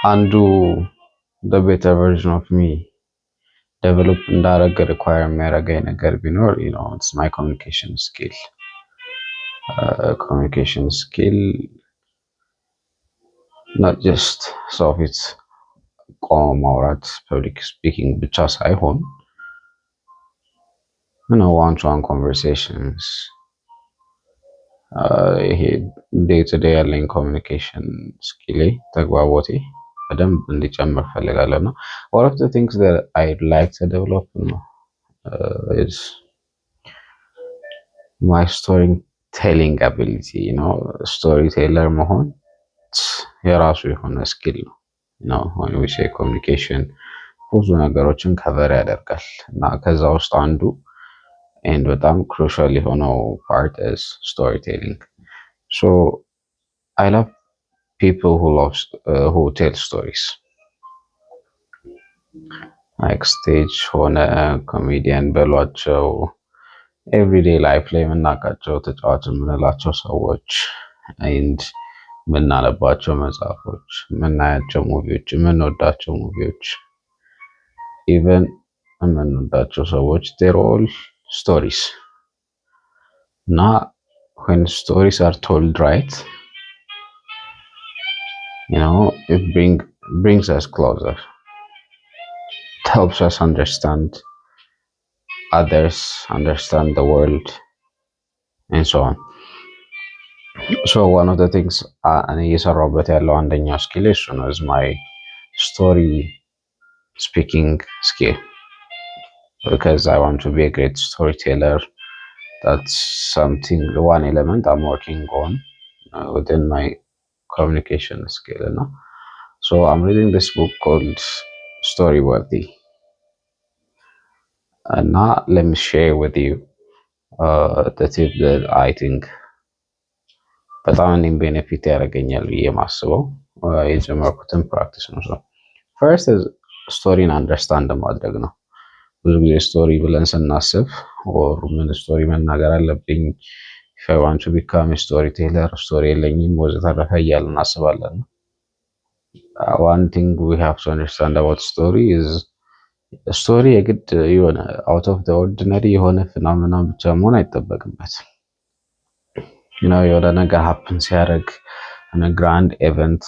አንዱ the better version of me develop እንዳደረገ require የሚያደርገኝ ነገር ቢኖር it's my communication skill not just ሰው ፊት ቆሞ ማውራት public speaking ብቻ ሳይሆን one to one conversations ይሄ day to day ያለኝ communication skill ተግባቦቴ በደንብ እንዲጨምር ፈልጋለሁ እና one of the things that I'd like to develop is my storytelling ability storyteller መሆን የራሱ የሆነ ስኪል ነው when we say communication ብዙ ነገሮችን ከቨር ያደርጋል እና ከዛ ውስጥ አንዱ and በጣም crucial የሆነው part is storytelling. So I love people who tell stories. Like stage ሆነ ኮሜዲያን በሏቸው everyday life ላይ የምናውቃቸው ተጫዋች የምንላቸው ሰዎች and የምናነባቸው መጽሐፎች የምናያቸው ሙቪዎች የምንወዳቸው ሙቪዎች even የምንወዳቸው ሰዎች they're all stories. Now when stories are told right, it brings us closer. It helps us understand others, understand the world, and so on. So one of the things እኔ እየሰራሁበት ያለው አንደኛው ስኪል እሱ ነው is my story speaking skill because I want to be a great storyteller. That's one element I'm working on within my communication skill. So I'm reading this book called Storyworthy. And now let me share with you the tip that I think በጣም እኔም ቤኔፊት ያደርገኛል ብዬ የማስበው የጀመርኩትን ፕራክቲስ ነው። ፈርስት ስቶሪን አንደርስታንድ ማድረግ ነው። ብዙ ጊዜ ስቶሪ ብለን ስናስብ ምን ስቶሪ መናገር አለብኝ if I want to become a storyteller ስቶሪ የለኝም ወዘተረፈ እያልን እናስባለን። One thing we have to understand about story is ስቶሪ የግድ የሆነ out of the ordinary የሆነ phenomenon ብቻ መሆን አይጠበቅበትም። የሆነ ነገር happen ሲያደርግ ግራንድ ኤቨንት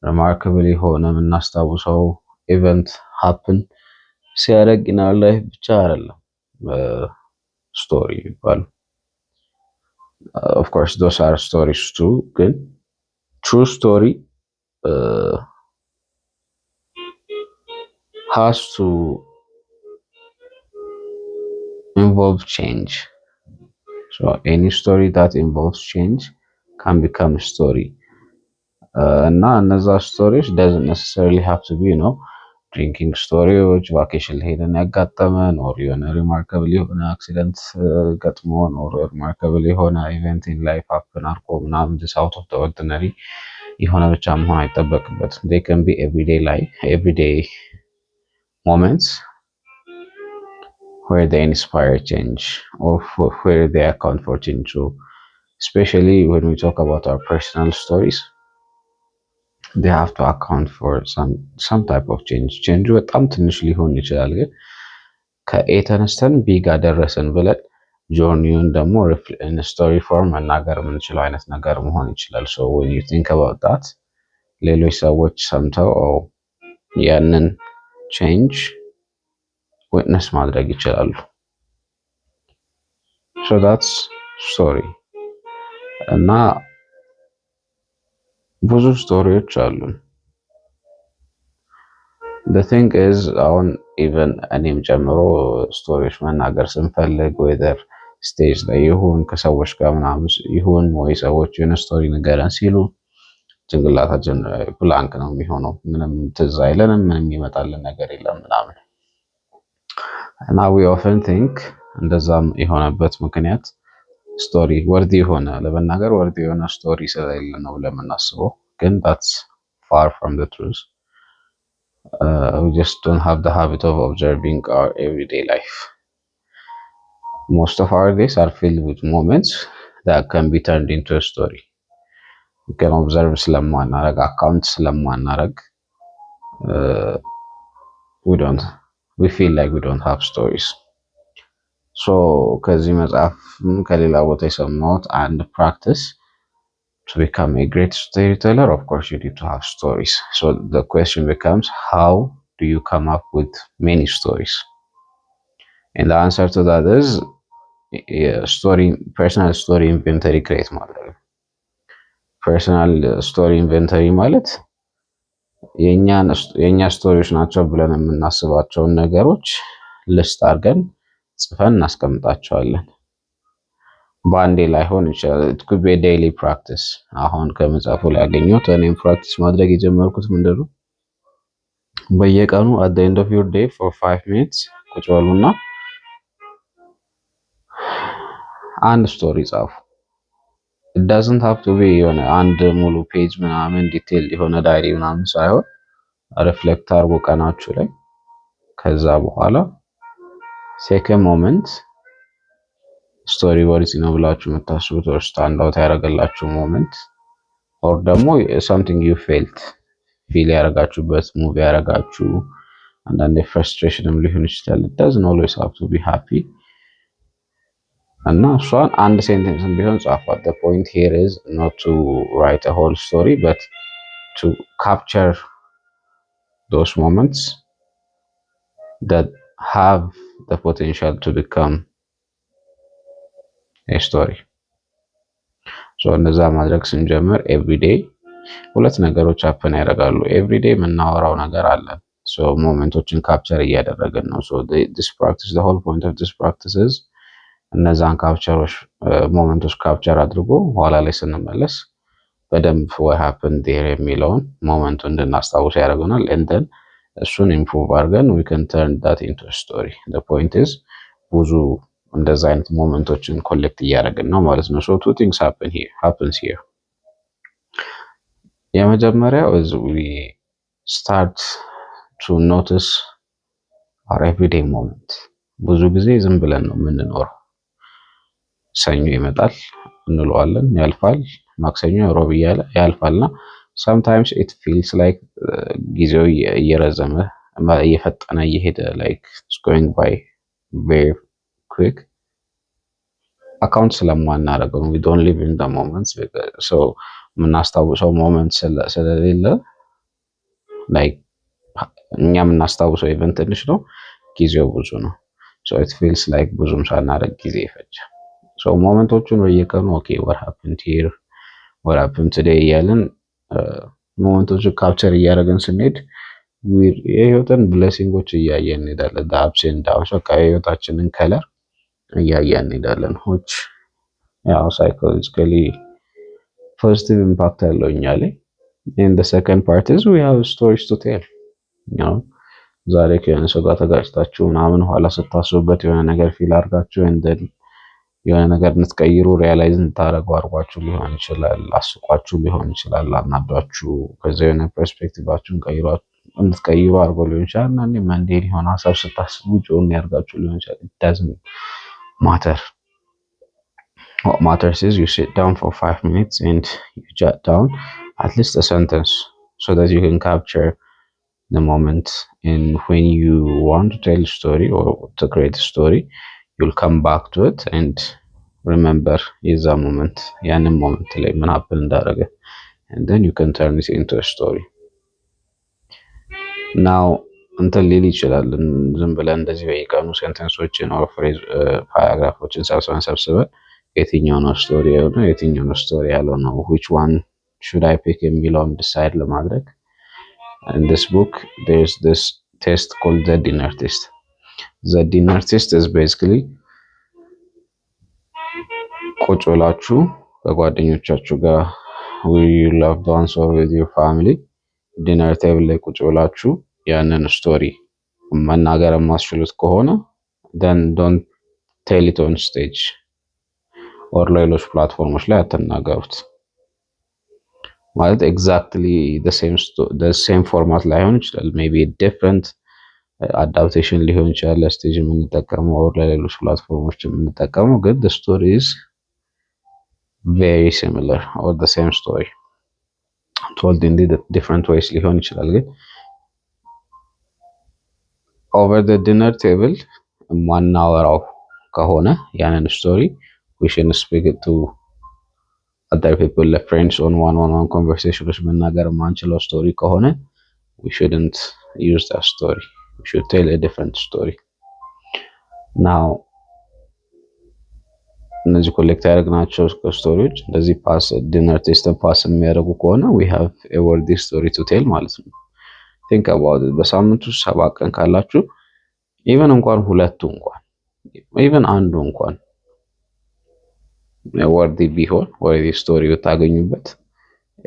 remarkable የሆነ የምናስታውሰው ኤቨንት happen ሲያደርግ in our life ብቻ አይደለም ስቶሪ ይባላል። Of course those are stories too, ግን true story has to involve change. So any story that involves change can become a story. እና እነዛ ስቶሪዎች doesn't necessarily have to be ድሪንኪንግ ስቶሪዎች ቫኬሽን ሄደን ያጋጠመን ኦር የሆነ ሪማርካብል የሆነ አክሲደንት ገጥሞን ኦር ሪማርካብል የሆነ ኢቨንት ኢን ላይፍ ሀፕን አድርጎ ምናምን ጀስት አውት ኦፍ ዘ ኦርዲነሪ የሆነ ብቻ መሆን አይጠበቅበትም። they can be everyday moments where they inspire change or where they account for change. So especially when we talk about our personal stories, they have to account for some type of change. change በጣም ትንሽ ሊሆን ይችላል ግን ከኤ ተነስተን ቢ ጋር ደረሰን ብለን ጆርኒውን ደግሞ in story form መናገር የምንችለው አይነት ነገር መሆን ይችላል። so when you think about that ሌሎች ሰዎች ሰምተው ያንን change witness ማድረግ ይችላሉ። so that's story እና ብዙ ስቶሪዎች አሉ። the thing is አሁን ኢቨን እኔም ጨምሮ ስቶሪዎች መናገር ስንፈልግ whether ስቴጅ ላይ ይሁን ከሰዎች ጋር ምናምን ይሁን ወይ ሰዎች የሆነ ስቶሪ ንገረን ሲሉ ጭንቅላታችን ብላንክ ነው የሚሆነው። ምንም ትዝ አይለንም፣ ምንም ይመጣልን ነገር የለም ምናምን እና we often think እንደዛም የሆነበት ምክንያት ስቶሪ ወርዲ የሆነ ለመናገር ወርዲ የሆነ ስቶሪ ስለሌለ ነው ለምናስበው ግን that's far from the truth. We just don't have the habit of observing our everyday life. Most of our days are filled with moments that can be turned into a story. We can observe ስለማናረግ አካውንት ስለማናረግ we feel like we don't have stories. So ከዚህ መጽሐፍ ከሌላ ቦታ የሰማሁት አንድ practice to become a great storyteller, of course you need to have stories. So the question becomes, how do you come up with many stories? And the answer to that is personal story inventory create ማድረግ። ፐርሰናል ስቶሪ ኢንቨንተሪ ማለት የእኛ ስቶሪዎች ናቸው ብለን የምናስባቸውን ነገሮች ልስት አድርገን ጽፈን እናስቀምጣቸዋለን። በአንዴ ላይሆን ይችላል። it could be a daily practice። አሁን ከመጽሐፉ ላይ ያገኘሁት እኔም ፕራክቲስ ማድረግ የጀመርኩት ምንድነው በየቀኑ at the end of your day for 5 minutes ቁጭ በሉና አንድ ስቶሪ ጻፉ። it doesn't have to be የሆነ አንድ ሙሉ ፔጅ ምናምን ዲቴል የሆነ ዳይሪ ምናምን ሳይሆን ሪፍሌክት አድርጎ ቀናችሁ ላይ ከዛ በኋላ take a moment ስቶሪ ወርዚ ነው ብላችሁ የምታስቡት or stand out ያደረገላችሁ ሞመንት or ደግሞ something you felt ፊል ያደረጋችሁበት ሙቭ ያደረጋችሁ አንዳንዴ ፍረስትሬሽንም ሊሆን ይችላል። it doesn't always have to be happy እና እሷን አንድ ሴንቴንስ ቢሆን ጻፏት። the point here is not to write a whole story but to capture those moments that have the potential to become a story. so እንደዛ ማድረግ ስንጀምር ኤቭሪዴይ ሁለት ነገሮች happen ያደርጋሉ። ኤቭሪዴይ የምናወራው ነገር አለ። so ሞመንቶችን ካፕቸር እያደረግን ነው። so this practice, the whole point of this practice is እነዛን ካፕቸሮች ሞመንቶች ካፕቸር አድርጎ ኋላ ላይ ስንመለስ በደንብ what happened there የሚለውን ሞመንቱ እንድናስታውስ ያደርገናል። and then እሱን ኢምፕሩቭ አድርገን we can turn that into a story. the point is ብዙ እንደዛ አይነት ሞመንቶችን ኮሌክት እያደረግን ነው ማለት ነው። so two things happens here. የመጀመሪያው is we start to notice our everyday moment. ብዙ ጊዜ ዝም ብለን ነው የምንኖረው። ሰኞ ይመጣል እንለዋለን፣ ያልፋል። ማክሰኞ፣ ሮብ እያለ ያልፋልና sometimes it feels like ጊዜው እየረዘመ እየፈጠነ እየሄደ like it's going by very quick አካውንት ስለማናደርገው we don't live in the moments so የምናስታውሰው ሞመንት ስለሌለ like እኛ የምናስታውሰው ኢቨንት ትንሽ ነው፣ ጊዜው ብዙ ነው። so it feels like ብዙም ሳናደርግ ጊዜ ይፈጃል። so ሞመንቶቹን በየቀኑ okay what happened here, what happened today እያልን ሞመንቶቹን ካፕቸር እያደረግን ስንሄድ የህይወትን ብሌሲንጎች እያየን እንሄዳለን። the ups and downs በቃ የህይወታችንን ከለር እያየን እንሄዳለን which ያው psychologically positive impact ያለው እኛ ላይ። and the second part is we have stories to tell. ዛሬ ከሆነ ሰው ጋር ተጋጭታችሁ ምናምን ኋላ ስታስቡበት የሆነ ነገር ፊል አድርጋችሁ and then የሆነ ነገር እንድትቀይሩ ሪያላይዝ እንድታደርጉ አድርጓችሁ ሊሆን ይችላል፣ አስቋችሁ ሊሆን ይችላል፣ አናዷችሁ ከዛ የሆነ ፐርስፔክቲቫችሁን እንድትቀይሩ አድርጎ ሊሆን ይችላል። እና መንዴን የሆነ ሀሳብ ስታስቡ ጮን ያርጋችሁ ሊሆን ይችላል። it doesn't matter. what matters is you sit down for 5 minutes and you jot down at least a sentence so that you can capture the moment. And when you want to tell a story or to create a story, you'll come back to it and remember is a moment, ያንን ሞመንት ላይ ምን happen እንዳደረገ and then you can turn it into a story. now እንትን ሊል ይችላል ዝም ብለን እንደዚህ በየቀኑ ሴንተንሶችን or phrase ፓራግራፎችን ሰብስበን የትኛው ነው ስቶሪ ነው የትኛው ነው ስቶሪ ያለው ነው which one should I pick የሚለውን decide ለማድረግ in this book there's this test called the dinner test. the dinner test is basically ቁጭ ብላችሁ ከጓደኞቻችሁ ጋር with your loved ones or with your family ዲነር ቴብል ላይ ቁጭ ብላችሁ ያንን ስቶሪ መናገር የማትችሉት ከሆነ then don't tell it on stage or ሌሎች ፕላትፎርሞች ላይ አትናገሩት። ማለት exactly the same format ላይሆን ይችላል። maybe different adaptation ሊሆን ይችላል። ለስቴጅ የምንጠቀመው or ለሌሎች ፕላትፎርሞች የምንጠቀመው ግን the story is very similar or the same story told in different ways ሊሆን ይችላል። ግን ኦቨር ዘ ዲነር ቴብል ማናወራው ከሆነ ያንን ስቶሪ we should speak it to other people, like friends, on one-on-one conversations መናገር የማንችለው ስቶሪ ከሆነ we shouldn't use that story. We should tell a different story. Now እነዚህ ኮሌክት ያደረግናቸው ስቶሪዎች እንደዚህ ፓስ ዲነር ቴስት ፓስ የሚያደርጉ ከሆነ we have a worthy story to tell ማለት ነው። think about it። በሳምንቱ 7 ቀን ካላችሁ ኢቨን እንኳን ሁለቱ እንኳን ኢቨን አንዱ እንኳን worthy ቢሆን worthy story ብታገኙበት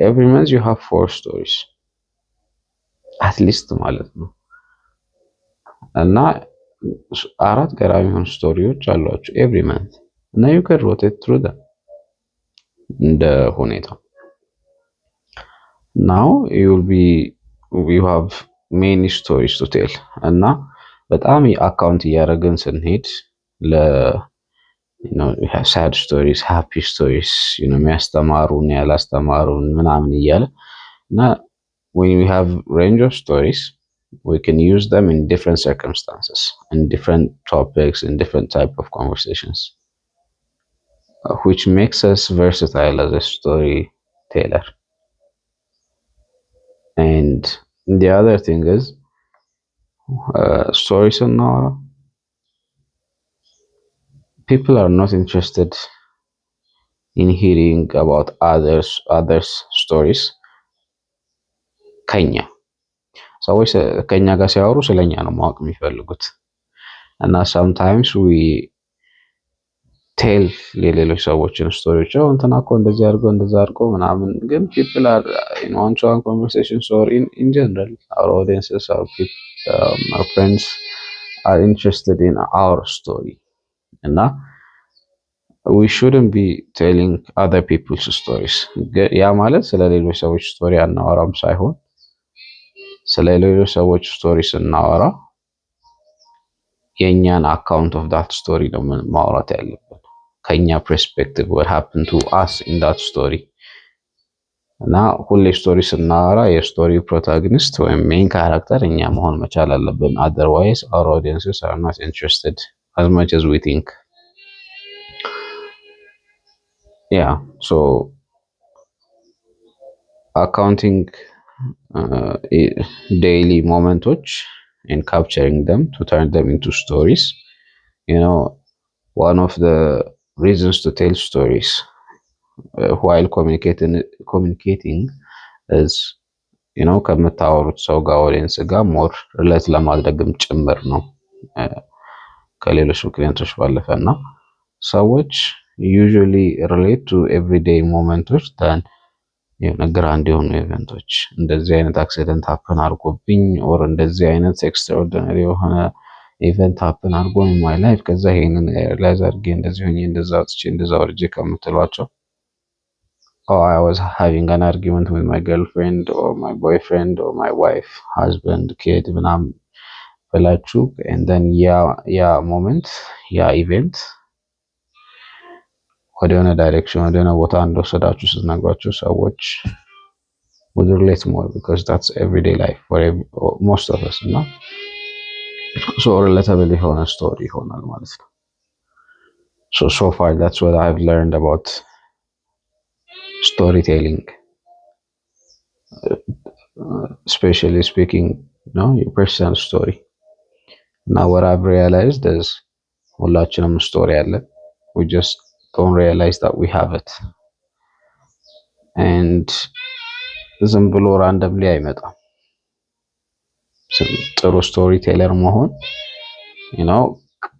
every month you have 4 stories at least ማለት ነው። እና 4 ገራሚ የሆኑ ስቶሪዎች አሏችሁ every month እና you can rotate through them እንደ ሁኔታው። now you have many stories to tell እና በጣም አካውንት እያደረግን ስንሄድ ለ we have sad stories, happy stories, የሚያስተማሩን ያላስተማሩን ምናምን እያለ እና when we have range of stories we can use them in different circumstances, in different topics, in different type of conversations, which makes us versatile as a storyteller. And the other thing is stories እናወራ people are not interested in hearing about others stories ከኛ ሰዎች ከኛ ጋር ሲያወሩ ስለኛ ነው ማወቅ የሚፈልጉት እና sometimes we tell የሌሎች ሰዎችን ስቶሪዎች እንትና እኮ እንደዚህ አድርጎ ምናምን ግን people are in one-to-one conversations or in general our audiences, our friends are interested in our story እና we shouldn't be telling other people's stories. ያ ማለት ስለሌሎች ሰዎች ስቶሪ አናወራም ሳይሆን ስለሌሎች ሰዎች ስቶሪ ስናወራ የኛን አካውንት ኦፍ ዳት ስቶሪ ነው ማውራት ያለብን ከኛ ፐርስፔክቲቭ what happened to us in that story እና ሁሌ ስቶሪ ስናወራ የስቶሪው ፕሮታጎኒስት ወይም ሜን ካራክተር እኛ መሆን መቻል አለብን otherwise our audiences are not interested as much as we think. Yeah, so accounting daily moments and capturing them to turn them into stories, one of the reasons to tell stories while communicating is ከምታወሩት ሰው ጋር ኦዲየንስ ጋር ሞር ሪሌት ለማድረግም ጭምር ነው ከሌሎች ምክንያቶች ባለፈና ሰዎች usually relate to everyday moments than ግራንድ የሆኑ ኢቨንቶች እንደዚህ አይነት አክሲደንት ሀፕን አድርጎብኝ ኦር እንደዚህ አይነት ኤክስትራኦርዲናሪ የሆነ ኢቨንት ሀፕን አድርጎ in my life ከዛ ይሄንን ሪላይዝ አድርጌ እንደዚህ ሆኜ እንደዛ ወጥቼ እንደዛ ወርጄ ከምትሏቸው I was having an argument with my girlfriend or my boyfriend or my wife, husband, kid ምናምን ብላችሁ and then ያ ሞመንት ያ ኢቨንት ወደሆነ ዳይሬክሽን ወደሆነ ቦታ እንደወሰዳችሁ ስትነግሯቸው ሰዎች would relate more because that's everyday life for most of us እና so relatable የሆነ ስቶሪ ይሆናል ማለት ነው። So far that's what I've learned about storytelling, especially speaking your personal story. Now what I've realized is ሁላችንም ስቶሪ አለ, we just don't realize that we have it and ዝም ብሎ ራንደምሊ አይመጣም። ጥሩ ስቶሪ ቴለር መሆን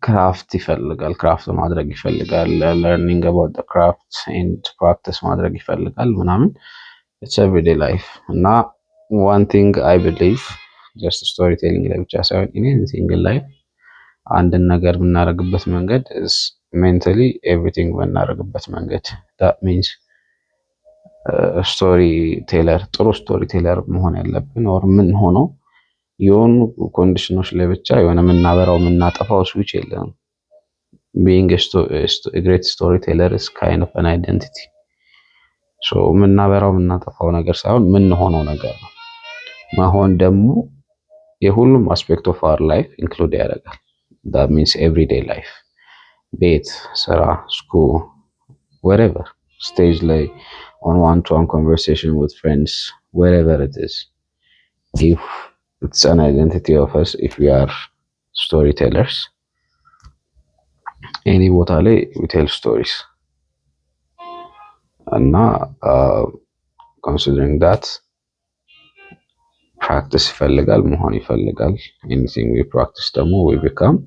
ክራፍት ይፈልጋል፣ ክራፍት ማድረግ ይፈልጋል፣ learning about the craft and practice ማድረግ ይፈልጋል ምናምን it's everyday life እና one thing I believe just storytelling ላይ ብቻ ሳይሆን in anything in life አንድን ነገር የምናደርግበት መንገድ is mentally everything የምናደርግበት መንገድ that means ስቶሪ ቴለር ጥሩ ስቶሪ ቴለር መሆን ያለብን ኦር ምን ሆኖ የሆኑ ኮንዲሽኖች ላይ ብቻ የሆነ የምናበራው የምናጠፋው ስዊች የለም። being a great storyteller is kind of an identity. so የምናበራው የምናጠፋው ነገር ሳይሆን ምን ሆኖ ነገር ነው መሆን ደግሞ የሁሉም አስፔክት ኦፍ አወር ላይፍ ኢንክሉድ ያደርጋል። that means everyday life ቤት፣ ስራ፣ ስኩል wherever stage ላይ on one-to-one conversation with friends wherever it is, if it's an identity of us, if we are storytellers, any ቦታ ላይ we tell stories እና considering that practice ይፈልጋል፣ መሆን ይፈልጋል። anything we practice ደግሞ we become.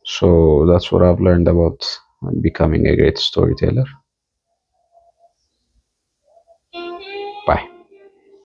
So that's what I've learned about becoming a great storyteller.